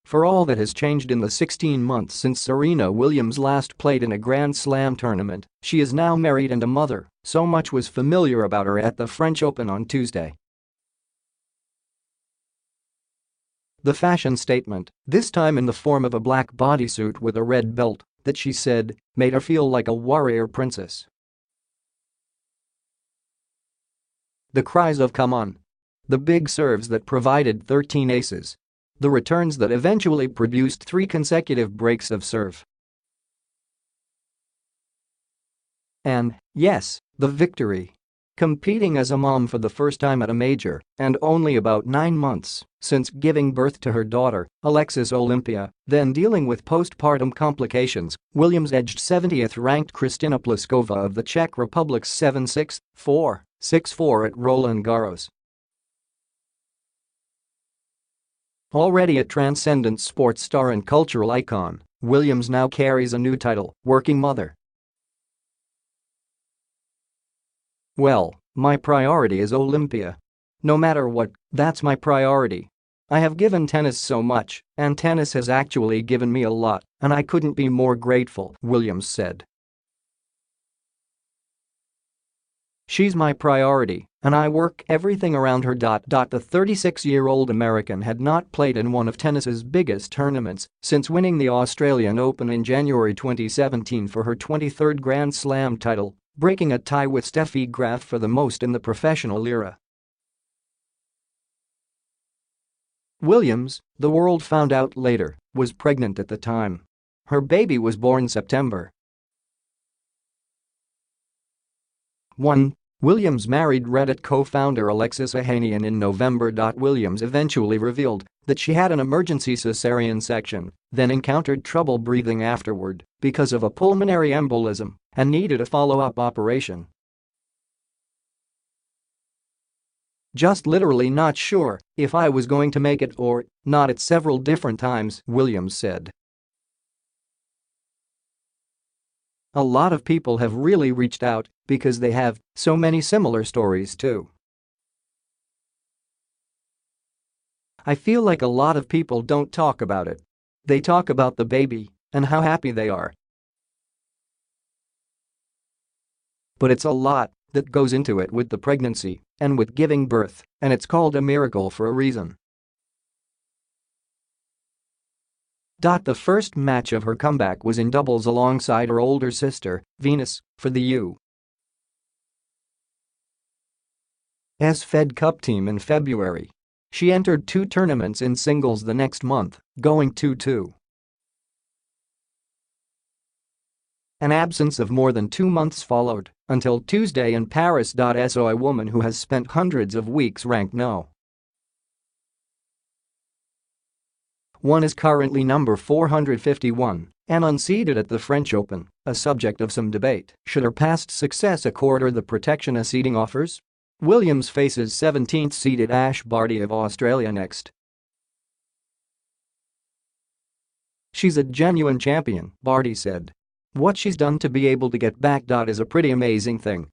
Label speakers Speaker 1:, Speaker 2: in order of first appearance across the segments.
Speaker 1: for all that has changed in the 16 months since Serena Williams last played in a Grand Slam tournament, she is now married and a mother, so much was familiar about her at the French Open on Tuesday. The fashion statement, this time in the form of a black bodysuit with a red belt, that she said, made her feel like a warrior princess. The cries of "come on!" The big serves that provided 13 aces. The returns that eventually produced 3 consecutive breaks of serve. And, yes, the victory. Competing as a mom for the first time at a major, and only about 9 months since giving birth to her daughter, Alexis Olympia, then dealing with postpartum complications, Williams edged 70th-ranked Kristyna Pliskova of the Czech Republic 7-6, 4, 6-4 at Roland Garros. Already a transcendent sports star and cultural icon, Williams now carries a new title, working mother. "Well, my priority is Olympia. No matter what, that's my priority. I have given tennis so much, and tennis has actually given me a lot, and I couldn't be more grateful," Williams said. "She's my priority, and I work everything around her." The 36-year-old American had not played in one of tennis's biggest tournaments since winning the Australian Open in January 2017 for her 23rd Grand Slam title, breaking a tie with Steffi Graf for the most in the professional era. Williams, the world found out later, was pregnant at the time. Her baby was born September 1. Williams married Reddit co-founder Alexis Olympia in November. Williams eventually revealed that she had an emergency cesarean section, then encountered trouble breathing afterward because of a pulmonary embolism and needed a follow-up operation. "Just literally not sure if I was going to make it or not at several different times," Williams said. "A lot of people have really reached out because they have so many similar stories too. I feel like a lot of people don't talk about it. They talk about the baby and how happy they are. But it's a lot that goes into it with the pregnancy and with giving birth, and it's called a miracle for a reason." The first match of her comeback was in doubles alongside her older sister, Venus, for the U.S. Fed Cup team in February. She entered 2 tournaments in singles the next month, going 2-2. An absence of more than 2 months followed, until Tuesday in Paris. So a woman who has spent hundreds of weeks ranked no. 1 is currently number 451 and unseeded at the French Open, a subject of some debate. Should her past success accord her the protection a seeding offers? Williams faces 17th-seeded Ash Barty of Australia next. "She's a genuine champion," Barty said. "What she's done to be able to get back is a pretty amazing thing."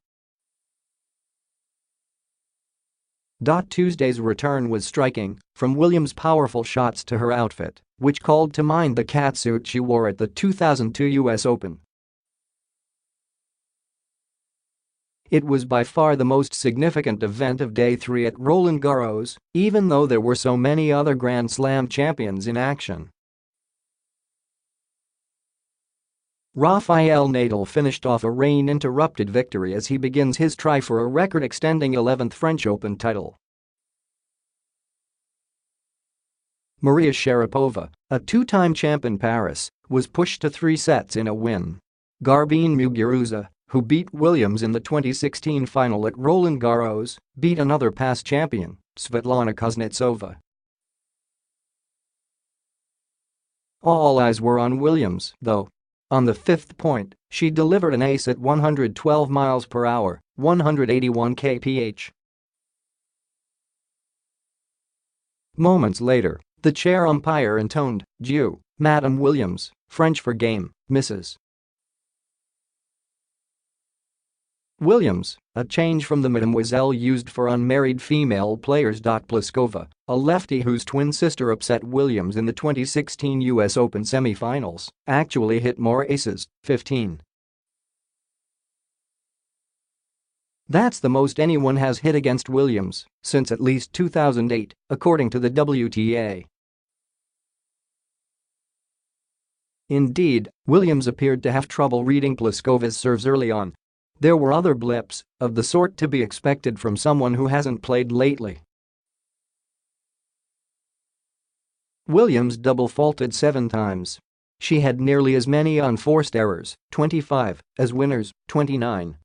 Speaker 1: Tuesday's return was striking, from Williams' powerful shots to her outfit, which called to mind the catsuit she wore at the 2002 US Open. It was by far the most significant event of Day 3 at Roland Garros, even though there were so many other Grand Slam champions in action. Rafael Nadal finished off a rain-interrupted victory as he begins his try for a record-extending 11th French Open title. Maria Sharapova, a 2-time champ in Paris, was pushed to 3 sets in a win. Garbine Muguruza, who beat Williams in the 2016 final at Roland Garros, beat another past champion, Svetlana Kuznetsova. All eyes were on Williams, though. On the 5th point, she delivered an ace at 112 miles per hour, 181 kph. Moments later, the chair umpire intoned, "Dieu, Madame Williams," French for game, misses. Williams, a change from the mademoiselle used for unmarried female players. Pliskova, a lefty whose twin sister upset Williams in the 2016 US Open semifinals, actually hit more aces, 15. That's the most anyone has hit against Williams since at least 2008, according to the WTA. Indeed, Williams appeared to have trouble reading Pliskova's serves early on. There were other blips, of the sort to be expected from someone who hasn't played lately. Williams double faulted 7 times. She had nearly as many unforced errors, 25, as winners, 29.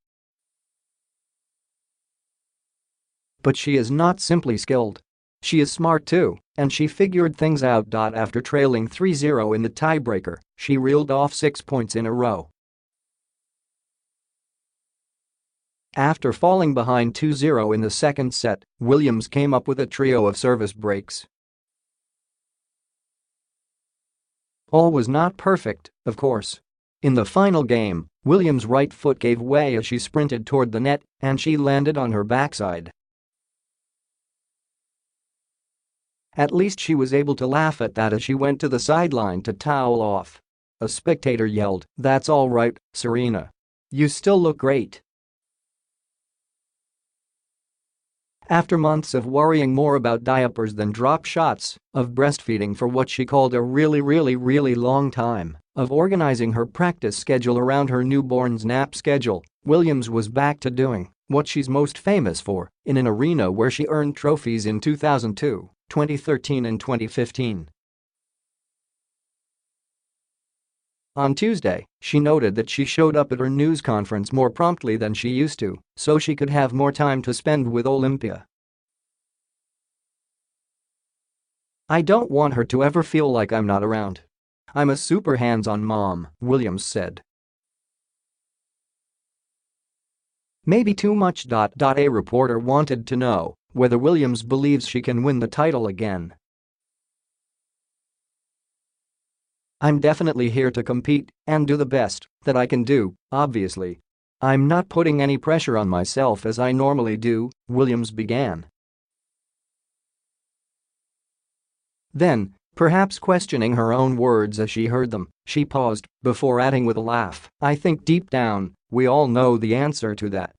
Speaker 1: But she is not simply skilled. She is smart too, and she figured things out. After trailing 3-0 in the tiebreaker, she reeled off 6 points in a row. After falling behind 2-0 in the second set, Williams came up with a trio of service breaks. All was not perfect, of course. In the final game, Williams' right foot gave way as she sprinted toward the net, and she landed on her backside. At least she was able to laugh at that as she went to the sideline to towel off. A spectator yelled, "That's all right, Serena. You still look great." After months of worrying more about diapers than drop shots, of breastfeeding for what she called a really long time, of organizing her practice schedule around her newborn's nap schedule, Williams was back to doing what she's most famous for in an arena where she earned trophies in 2002, 2013 and 2015. On Tuesday, she noted that she showed up at her news conference more promptly than she used to, so she could have more time to spend with Olympia. "I don't want her to ever feel like I'm not around. I'm a super hands-on mom," Williams said. Maybe too much. A reporter wanted to know whether Williams believes she can win the title again. "I'm definitely here to compete and do the best that I can do, obviously. I'm not putting any pressure on myself as I normally do," Williams began. Then, perhaps questioning her own words as she heard them, she paused before adding with a laugh, "I think deep down, we all know the answer to that."